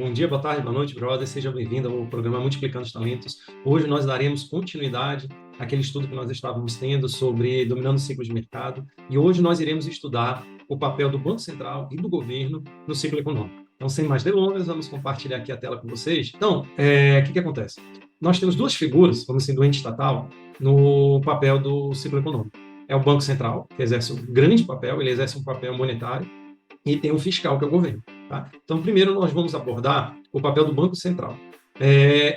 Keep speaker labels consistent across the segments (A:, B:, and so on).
A: Bom dia, boa tarde, boa noite, brother. Seja bem-vindo ao programa Multiplicando os Talentos. Hoje nós daremos continuidade àquele estudo que nós estávamos tendo sobre dominando ciclos de mercado. E hoje nós iremos estudar o papel do Banco Central e do governo no ciclo econômico. Então, sem mais delongas, vamos compartilhar aqui a tela com vocês. Então, o que acontece? Nós temos duas figuras, vamos dizer, do ente estatal, no papel do ciclo econômico. É o Banco Central, que exerce um grande papel, ele exerce um papel monetário, e tem um fiscal, que é o governo. Tá? Então, primeiro nós vamos abordar o papel do Banco Central.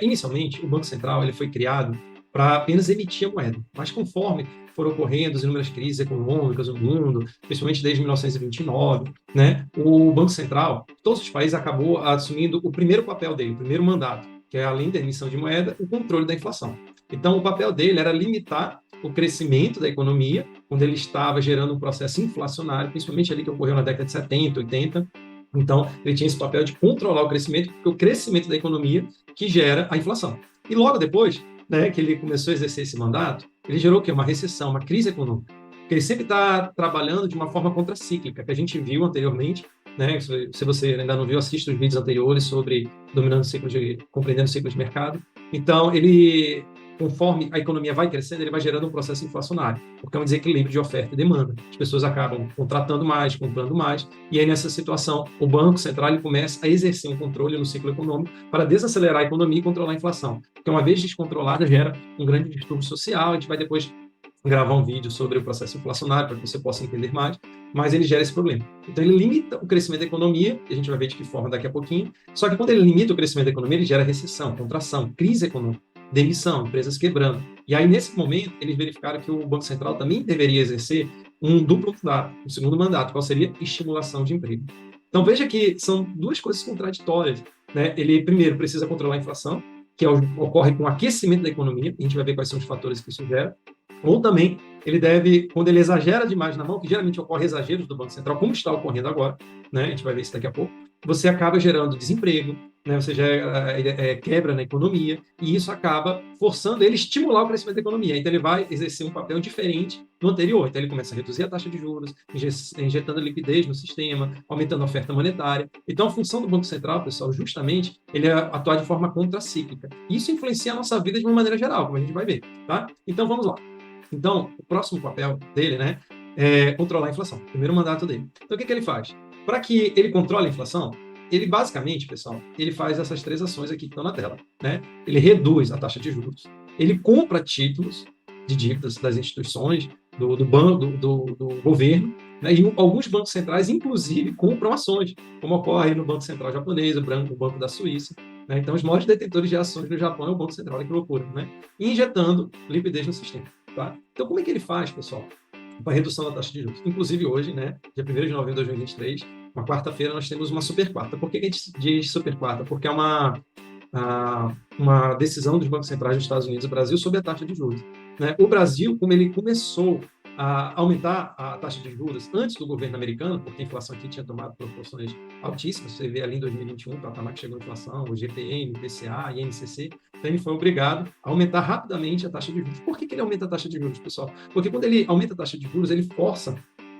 A: Inicialmente, o Banco Central ele foi criado para apenas emitir a moeda, mas conforme foram ocorrendo as inúmeras crises econômicas no mundo, principalmente desde 1929, né, o Banco Central, todos os países acabou assumindo o primeiro papel dele, o primeiro mandato, que é, além da emissão de moeda, o controle da inflação. Então, o papel dele era limitar o crescimento da economia, quando ele estava gerando um processo inflacionário, principalmente ali que ocorreu na década de 70, 80. Então, ele tinha esse papel de controlar o crescimento, porque o crescimento da economia que gera a inflação. E logo depois, né, que ele começou a exercer esse mandato, ele gerou o quê? Uma recessão, uma crise econômica. Porque ele sempre está trabalhando de uma forma contracíclica, que a gente viu anteriormente, né? Se você ainda não viu, assista os vídeos anteriores sobre compreendendo ciclos de mercado. Então, ele, conforme a economia vai crescendo, ele vai gerando um processo inflacionário, porque é um desequilíbrio de oferta e demanda. As pessoas acabam contratando mais, comprando mais, e aí nessa situação o Banco Central ele começa a exercer um controle no ciclo econômico para desacelerar a economia e controlar a inflação. Porque uma vez descontrolada gera um grande distúrbio social. A gente vai depois gravar um vídeo sobre o processo inflacionário para que você possa entender mais, mas ele gera esse problema. Então, ele limita o crescimento da economia, e a gente vai ver de que forma daqui a pouquinho, só que quando ele limita o crescimento da economia, ele gera recessão, contração, crise econômica, demissão, empresas quebrando. E aí, nesse momento, eles verificaram que o Banco Central também deveria exercer um duplo mandato, um segundo mandato, qual seria estimulação de emprego. Então, veja que são duas coisas contraditórias, né? Ele, primeiro, precisa controlar a inflação, que ocorre com o aquecimento da economia, a gente vai ver quais são os fatores que isso gera, ou também ele deve, quando ele exagera demais na mão, que geralmente ocorre exageros do Banco Central, como está ocorrendo agora, né? A gente vai ver isso daqui a pouco, você acaba gerando desemprego, né? Você gera quebra na economia, e isso acaba forçando ele a estimular o crescimento da economia. Então, ele vai exercer um papel diferente do anterior. Então, ele começa a reduzir a taxa de juros, injetando liquidez no sistema, aumentando a oferta monetária. Então, a função do Banco Central, pessoal, justamente, ele é atuar de forma contracíclica. Isso influencia a nossa vida de uma maneira geral, como a gente vai ver. Tá? Então, vamos lá. Então, o próximo papel dele, né, é controlar a inflação. Primeiro mandato dele. Então, o que ele faz? Para que ele controle a inflação, ele basicamente, pessoal, ele faz essas três ações aqui que estão na tela, né? Ele reduz a taxa de juros, ele compra títulos de dívidas das instituições, do banco, do governo, né? E alguns bancos centrais, inclusive, compram ações, como ocorre no Banco Central japonês, o Banco da Suíça, né? Então, os maiores detentores de ações do Japão é o Banco Central, que loucura, né? Injetando liquidez no sistema. Tá? Então, como é que ele faz, pessoal, para a redução da taxa de juros? Inclusive, hoje, né, dia 1º de novembro de 2023, uma quarta-feira, nós temos uma super quarta. Por que a gente diz super quarta? Porque é uma decisão dos bancos centrais dos Estados Unidos e do Brasil sobre a taxa de juros. Né? O Brasil, como ele começou a aumentar a taxa de juros antes do governo americano, porque a inflação aqui tinha tomado proporções altíssimas, você vê ali em 2021, o patamar que chegou a inflação, o GPM, o IPCA, INCC, então ele foi obrigado a aumentar rapidamente a taxa de juros. Por que ele aumenta a taxa de juros, pessoal? Porque quando ele aumenta a taxa de juros, ele força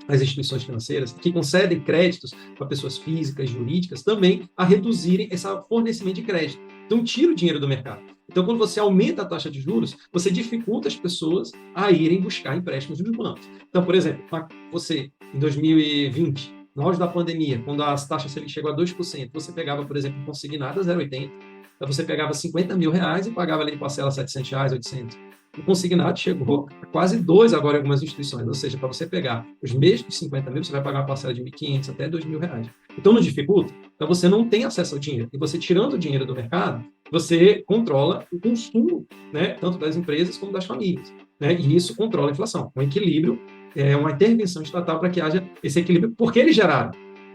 A: as instituições financeiras que concedem créditos para pessoas físicas, jurídicas, também a reduzirem esse fornecimento de crédito. Então, tira o dinheiro do mercado. Então, quando você aumenta a taxa de juros, você dificulta as pessoas a irem buscar empréstimos nos bancos. Então, por exemplo, você, em 2020, no auge da pandemia, quando as taxas Selic chegou a 2%, você pegava, por exemplo, consignado a 0,80. Então, você pegava 50 mil reais e pagava ali de parcela 700 reais, 800. O consignado chegou a quase 2 agora em algumas instituições, ou seja, para você pegar os mesmos 50 mil, você vai pagar uma parcela de 1.500 até 2.000 reais. Então, não dificulta? Então, você não tem acesso ao dinheiro. E você tirando o dinheiro do mercado, você controla o consumo, né, tanto das empresas como das famílias. Né? E isso controla a inflação. Um equilíbrio, uma intervenção estatal para que haja esse equilíbrio, porque eles geraram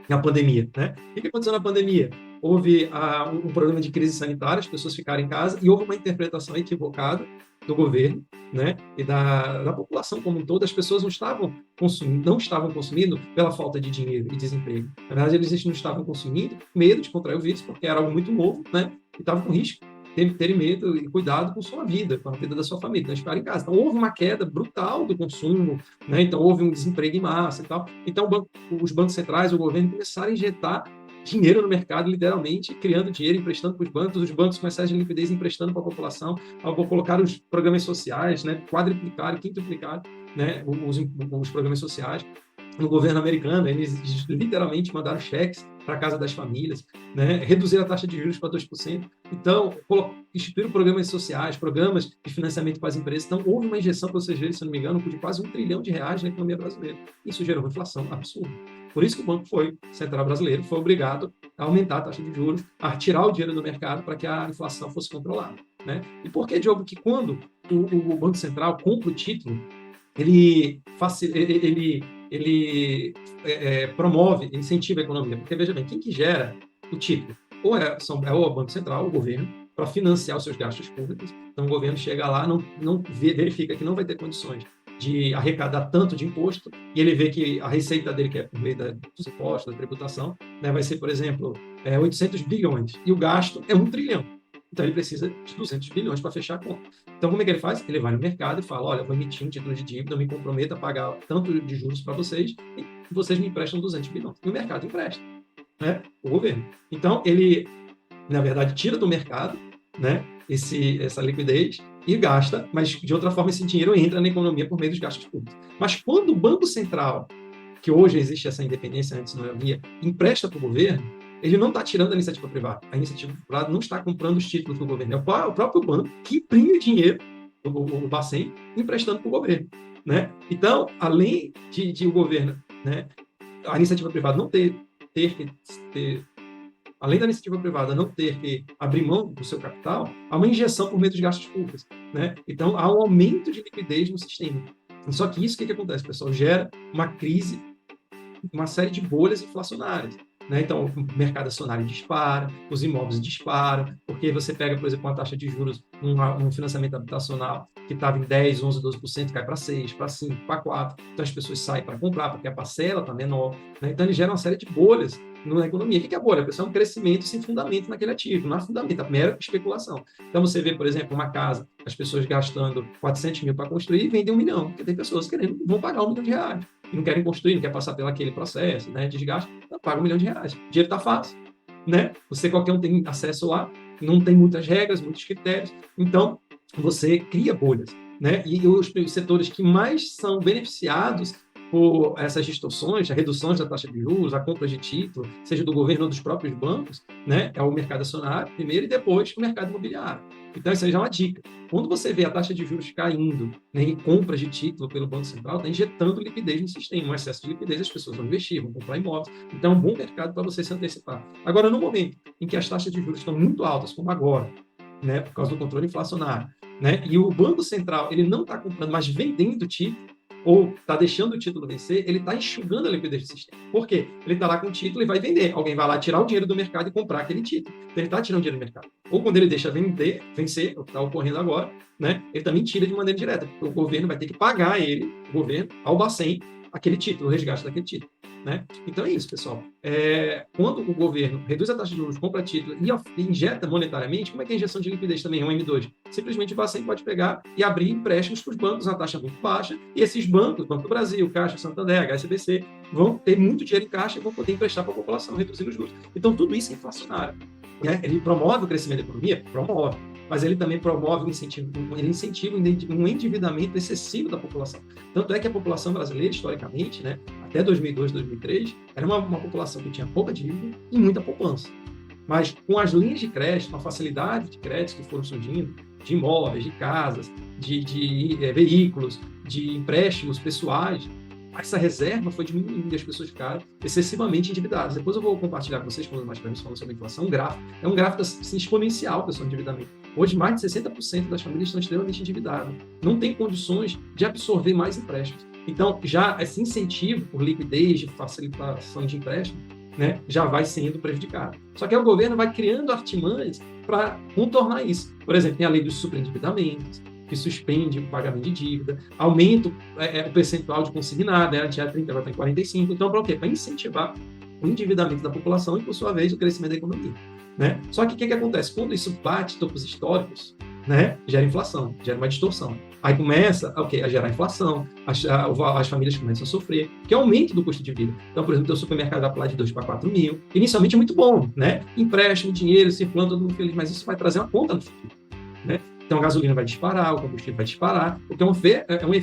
A: a pandemia. Né? O que aconteceu na pandemia? Houve um problema de crise sanitária, as pessoas ficaram em casa, e houve uma interpretação equivocada do governo, né, e da população como um todo. As pessoas não estavam consumindo pela falta de dinheiro e desemprego. Na verdade, eles não estavam consumindo com medo de contrair o vírus, porque era algo muito novo, né, e estavam com risco. Terem medo e cuidado com sua vida, com a vida da sua família, então ficaram em casa. Então, houve uma queda brutal do consumo, né? Então, houve um desemprego em massa e tal. Então, os bancos centrais, o governo começaram a injetar dinheiro no mercado, literalmente, criando dinheiro, emprestando para os bancos com excesso de liquidez, emprestando para a população, ao colocar os programas sociais, né, quadriplicar, quintuplicar, né, os programas sociais. No governo americano, eles literalmente mandaram cheques para a casa das famílias, né? Reduziram a taxa de juros para 2%. Então, instituíram programas sociais, programas de financiamento para as empresas. Então, houve uma injeção, para vocês verem, se não me engano, de quase R$1 trilhão na economia brasileira. Isso gerou uma inflação absurda. Por isso que o Banco Central brasileiro foi obrigado a aumentar a taxa de juros, a tirar o dinheiro do mercado para que a inflação fosse controlada, né? E por que, Diogo, que quando o Banco Central compra o título, ele promove, incentiva a economia? Porque, veja bem, quem que gera o título? Ou é o Banco Central, o governo, para financiar os seus gastos públicos. Então, o governo chega lá, verifica que não vai ter condições de arrecadar tanto de imposto, e ele vê que a receita dele, que é por meio dos impostos, da tributação, né, vai ser, por exemplo, 800 bilhões, e o gasto é 1 trilhão. Então, ele precisa de 200 bilhões para fechar a conta. Então, como é que ele faz? Ele vai no mercado e fala, olha, vou emitir um título de dívida, eu me comprometo a pagar tanto de juros para vocês, e vocês me emprestam 200 bilhões. E o mercado empresta, né? O governo. Então, ele, na verdade, tira do mercado, né, essa liquidez e gasta, mas, de outra forma, esse dinheiro entra na economia por meio dos gastos públicos. Mas quando o Banco Central, que hoje existe essa independência, antes não havia, empresta para o governo, ele não está tirando a iniciativa privada. A iniciativa privada não está comprando os títulos do governo. É o próprio banco que imprime o dinheiro, o Bacen, emprestando para o governo, né? Então, além de o governo, né, a iniciativa privada não além da iniciativa privada não ter que abrir mão do seu capital, há uma injeção por meio dos gastos públicos, né? Então, há um aumento de liquidez no sistema. Só que isso, o que acontece, pessoal? Gera uma crise, uma série de bolhas inflacionárias, né? Então, o mercado acionário dispara, os imóveis disparam, porque você pega, por exemplo, uma taxa de juros, um financiamento habitacional que estava em 10%, 11%, 12%, cai para 6%, para 5%, para 4%. Então, as pessoas saem para comprar, porque a parcela está menor, né? Então, ele gera uma série de bolhas na economia. O que é a bolha? É um crescimento sem fundamento naquele ativo, não há fundamento, é mera especulação. Então, você vê, por exemplo, uma casa, as pessoas gastando 400 mil para construir e vendem 1 milhão, porque tem pessoas que vão pagar R$1 milhão, e não querem construir, não querem passar pelo aquele processo, né, desgaste, então paga R$1 milhão. O dinheiro está fácil, né? Qualquer um tem acesso lá, não tem muitas regras, muitos critérios, então você cria bolhas, né? E os setores que mais são beneficiados por essas distorções, a redução da taxa de juros, a compra de título, seja do governo ou dos próprios bancos, né? É o mercado acionário primeiro e depois o mercado imobiliário. Então, isso aí já é uma dica. Quando você vê a taxa de juros caindo, né, em compras de título pelo Banco Central, está injetando liquidez no sistema. Um excesso de liquidez, as pessoas vão investir, vão comprar imóveis. Então, é um bom mercado para você se antecipar. Agora, no momento em que as taxas de juros estão muito altas, como agora, né, por causa do controle inflacionário, né, e o Banco Central ele não está comprando, mas vendendo título, ou está deixando o título vencer, ele está enxugando a liquidez do sistema. Por quê? Ele está lá com o título e vai vender. Alguém vai lá tirar o dinheiro do mercado e comprar aquele título. Então, ele está tirando o dinheiro do mercado. Ou quando ele deixa vencer, o que está ocorrendo agora, né, ele também tira de maneira direta, porque o governo vai ter que pagar o governo, ao Bacen, aquele título, o resgate daquele título, né? Então é isso, pessoal. Quando o governo reduz a taxa de juros, compra título e injeta monetariamente, como é que é a injeção de liquidez também, um M2? Simplesmente o Bacen pode pegar e abrir empréstimos para os bancos na taxa muito baixa, e esses bancos, Banco do Brasil, Caixa, Santander, HSBC, vão ter muito dinheiro em caixa e vão poder emprestar para a população, reduzindo os juros. Então tudo isso é inflacionário, né? Ele promove o crescimento da economia? Promove. Mas ele também promove ele incentiva um endividamento excessivo da população. Tanto é que a população brasileira, historicamente, né, até 2002, 2003, era uma população que tinha pouca dívida e muita poupança. Mas com as linhas de crédito, a facilidade de créditos que foram surgindo, de imóveis, de casas, de veículos, de empréstimos pessoais, essa reserva foi diminuindo e as pessoas ficaram excessivamente endividadas. Depois eu vou compartilhar com vocês, quando mais para falando sobre a inflação, um gráfico. É um gráfico assim, exponencial do seu endividamento. Hoje, mais de 60% das famílias estão extremamente endividadas. Não tem condições de absorver mais empréstimos. Então, já esse incentivo por liquidez, de facilitação de empréstimo, né, já vai sendo prejudicado. Só que o governo vai criando artimanhas para contornar isso. Por exemplo, tem a lei dos superendividamentos, que suspende o pagamento de dívida, aumenta o percentual de consignado, antes era 30%, agora está em 45%. Então, para o quê? Para incentivar o endividamento da população e, por sua vez, o crescimento da economia, né? Só que o que acontece? Quando isso bate topos históricos, né? Gera inflação, gera uma distorção. Aí começa a gerar inflação, as famílias começam a sofrer, que é aumento do custo de vida. Então, por exemplo, o supermercado vai pular de 2 para 4 mil. Inicialmente é muito bom, né? Empréstimo, dinheiro, circulando, todo mundo feliz, mas isso vai trazer uma conta no futuro, né? Então, a gasolina vai disparar, o combustível vai disparar, porque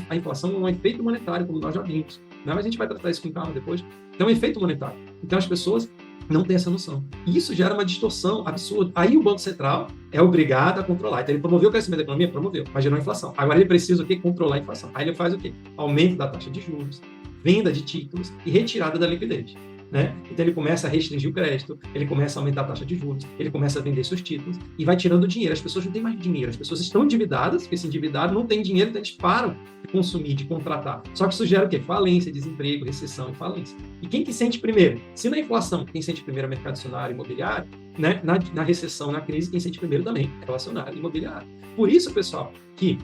A: a inflação é um efeito monetário, como nós já vimos, né? Mas a gente vai tratar isso com calma depois. Então, é um efeito monetário. Então, as pessoas não têm essa noção. E isso gera uma distorção absurda. Aí o Banco Central é obrigado a controlar. Então, ele promoveu o crescimento da economia? Promoveu, mas gerou inflação. Agora, ele precisa o quê? Controlar a inflação. Aí ele faz o quê? Aumento da taxa de juros, venda de títulos e retirada da liquidez. Né? Então ele começa a restringir o crédito, ele começa a aumentar a taxa de juros, ele começa a vender seus títulos e vai tirando dinheiro. As pessoas não têm mais dinheiro, as pessoas estão endividadas, porque se endividaram, não tem dinheiro, então eles param de consumir, de contratar. Só que isso gera o quê? Falência, desemprego, recessão e falência. E quem que sente primeiro? Se na inflação, quem sente primeiro é o mercado acionário imobiliário, né? Na recessão, na crise, quem sente primeiro também é o acionário imobiliário. Por isso, pessoal, que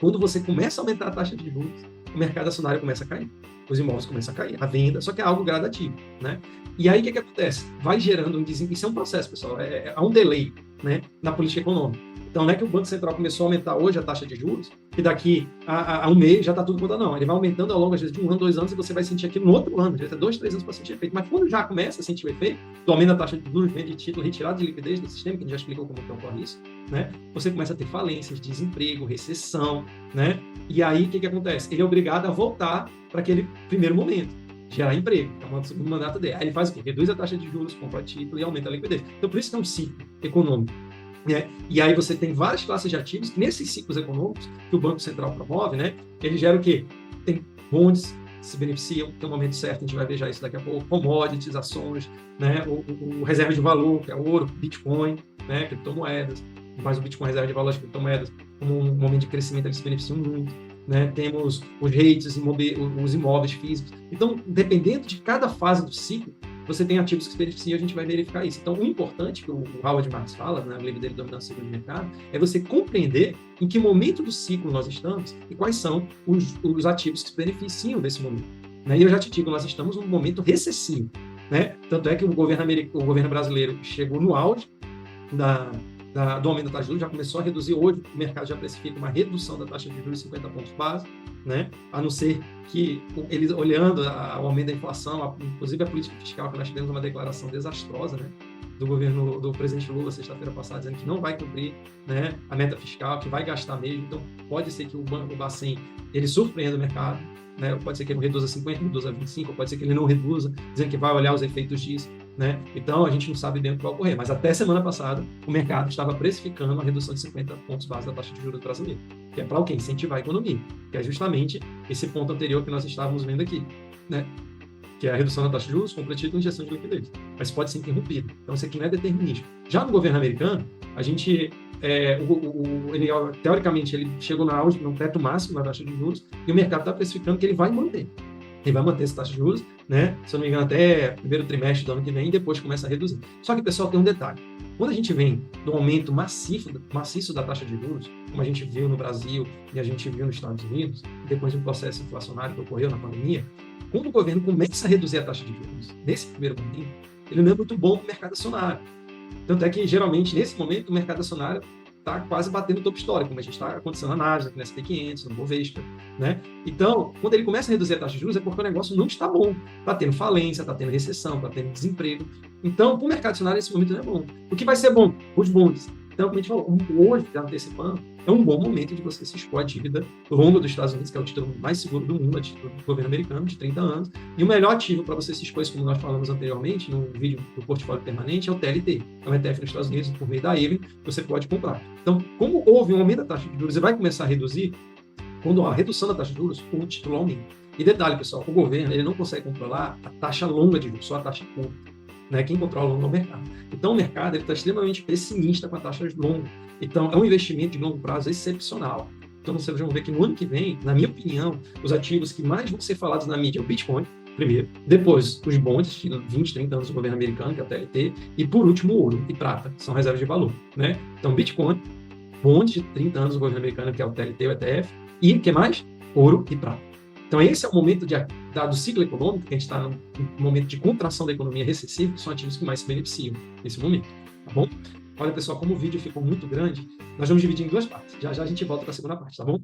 A: quando você começa a aumentar a taxa de juros, o mercado acionário começa a cair. Os imóveis começam a cair, a venda, só que é algo gradativo, né? E aí, o que acontece? Vai gerando um desemprego. Isso é um processo, pessoal, há um delay, né, na política econômica. Então, não é que o Banco Central começou a aumentar hoje a taxa de juros, e daqui a um mês já está tudo conta, não. Ele vai aumentando ao longo, às vezes, de 1 ano, 2 anos, e você vai sentir aquilo no outro ano, às vezes, 2, 3 anos para sentir efeito. Mas quando já começa a sentir o efeito, do aumento da taxa de juros, vende título, retirada de liquidez do sistema, que a gente já explicou como que ocorre isso, né? Você começa a ter falências, desemprego, recessão, né? E aí, o que acontece? Ele é obrigado a voltar para aquele primeiro momento, gerar emprego, é o segundo mandato dele. Aí ele faz o quê? Reduz a taxa de juros, compra título e aumenta a liquidez. Então, por isso que é um ciclo econômico. Né? E aí você tem várias classes de ativos que nesses ciclos econômicos que o Banco Central promove, né, ele gera o quê? Tem bonds que se beneficiam, tem um momento certo, a gente vai ver já isso daqui a pouco, commodities, ações, né, o reserva de valor, que é ouro, Bitcoin, né, criptomoedas, mas o Bitcoin reserva de valor, as criptomoedas, como um momento de crescimento, eles se beneficiam muito. Né? Temos os REITs, os imóveis físicos. Então, dependendo de cada fase do ciclo, você tem ativos que se beneficiam, a gente vai verificar isso. Então, o importante que o Howard Marks fala, né, no livro dele, Dominância do Mercado, é você compreender em que momento do ciclo nós estamos e quais são os ativos que se beneficiam desse momento. Né? E eu já te digo, nós estamos num momento recessivo. Né? Tanto é que o governo brasileiro chegou no auge do aumento da taxa de juros, já começou a reduzir. Hoje o mercado já precifica uma redução da taxa de juros de 50 pontos base, né? A não ser que eles, olhando o aumento da inflação, inclusive a política fiscal, que nós tivemos uma declaração desastrosa, né, do governo do presidente Lula sexta-feira passada, dizendo que não vai cumprir, né, a meta fiscal, que vai gastar mesmo. Então pode ser que o Bacen ele surpreenda o mercado, né? Pode ser que ele reduza 50, reduza 25, pode ser que ele não reduza, dizendo que vai olhar os efeitos disso. Né? Então, a gente não sabe bem o que vai ocorrer, mas até semana passada, o mercado estava precificando a redução de 50 pontos base da taxa de juros brasileira, que é para o quê? Incentivar a economia, que é justamente esse ponto anterior que nós estávamos vendo aqui, né? Que é a redução da taxa de juros com título de injeção de liquidez, mas pode ser interrompido. Então, isso aqui não é determinístico. Já no governo americano, a gente, ele, teoricamente, ele chegou no teto máximo da taxa de juros e o mercado está precificando que ele vai manter. Ele vai manter essa taxa de juros, né? Se eu não me engano, até primeiro trimestre do ano que vem, e depois começa a reduzir. Só que, pessoal, tem um detalhe. Quando a gente vem do aumento maciço da taxa de juros, como a gente viu no Brasil e a gente viu nos Estados Unidos, depois do processo inflacionário que ocorreu na pandemia, quando o governo começa a reduzir a taxa de juros, nesse primeiro momento, ele não é muito bom para o mercado acionário. Tanto é que, geralmente, nesse momento, o mercado acionário está quase batendo o topo histórico, como a gente está acontecendo na Nasdaq, no S&P 500, no Bovespa, né? Então, quando ele começa a reduzir a taxa de juros, é porque o negócio não está bom. Está tendo falência, está tendo recessão, está tendo desemprego. Então, para o mercado acionário, esse momento não é bom. O que vai ser bom? Os bondes. Então, como a gente falou, hoje, antecipando, é um bom momento de você se expor à dívida longa dos Estados Unidos, que é o título mais seguro do mundo, a título do governo americano, de 30 anos. E o melhor ativo para você se expor, como nós falamos anteriormente, no vídeo do portfólio permanente, é o TLT. É um ETF nos Estados Unidos, por meio da Evelyn, que você pode comprar. Então, como houve um aumento da taxa de juros e vai começar a reduzir, quando a redução da taxa de juros, o título aumenta. E detalhe, pessoal, o governo ele não consegue controlar a taxa longa de juros, só a taxa curta. Né? Quem controla é o mercado. Então, o mercado está extremamente pessimista com a taxa longa. Então, é um investimento de longo prazo excepcional. Então, vocês vão ver que no ano que vem, na minha opinião, os ativos que mais vão ser falados na mídia é o Bitcoin, primeiro. Depois, os bonds, de 20, 30 anos do governo americano, que é o TLT. E, por último, o ouro e prata, que são reservas de valor. Né? Então, Bitcoin, bonds de 30 anos do governo americano, que é o TLT, o ETF. E, o que mais? Ouro e prata. Então, esse é o momento do ciclo econômico, que a gente está num momento de contração da economia recessiva, que são ativos que mais se beneficiam nesse momento, tá bom? Olha, pessoal, como o vídeo ficou muito grande, nós vamos dividir em duas partes. Já já a gente volta para a segunda parte, tá bom?